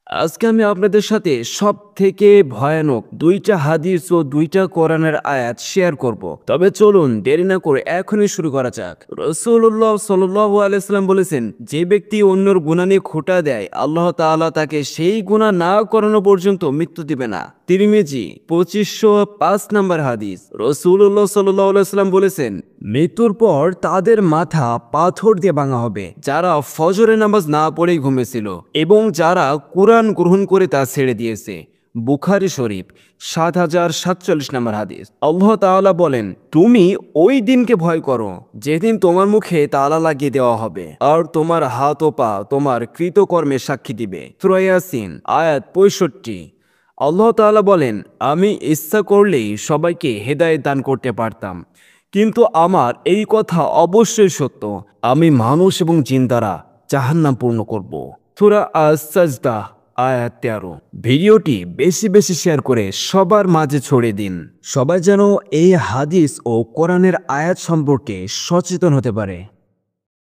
আজকে আমি আপনাদের সাথে সবথেকে ভয়ানক দুইটা হাদিস ও দুইটা কোরআনের আয়াত শেয়ার করব। তবে চলুন দেরি না করে এখনই শুরু করা যাক। রাসূলুল্লাহ সাল্লাল্লাহু আলাইহি সাল্লাম বলেছেন, যে ব্যক্তি অন্যর গুনাহ নিয়ে খোঁটা দেয়, আল্লাহ তাআলা তাকে সেই গুনাহ না করানো পর্যন্ত মৃত্যু দিবে না। তিরমিজি 2505 নম্বর হাদিস। রাসূলুল্লাহ সাল্লাল্লাহু আলাইহি সাল্লাম বলেছেন, মৃত্যুর পর তাদের মাথা পাথর দিয়ে ভাঙা হবে যারা ফজরের নামাজ না পড়েই ঘুমিয়েছিল এবং যারা কোরআন গ্রহণ করে তা ছেড়ে দিয়েছে। বুখারী শরীফ 7047 নম্বর হাদিস। আল্লাহ তাআলা বলেন, তুমি ওই দিনকে ভয় করো যেদিন তোমার মুখে তালা লাগিয়ে দেওয়া হবে আর তোমার হাত ও পা তোমার কৃতকর্মের সাক্ষী দিবে। সূরা ইয়াসিন আয়াত 65। আল্লাহ তাআলা বলেন, আমি ইচ্ছা করলেই সবাইকে হেদায়েত দান করতে পারতাম, কিন্তু আমার এই কথা অবশ্যই সত্য, আমি মানুষ এবং জিন দ্বারা জাহান্নাম পূর্ণ করব। সূরা আস-সাজদা আয়াত 13। ভিডিওটি বেশি বেশি শেয়ার করে সবার মাঝে ছড়িয়ে দিন, সবাই যেন এই হাদিস ও কোরআনের আয়াত সম্পর্কে সচেতন হতে পারে।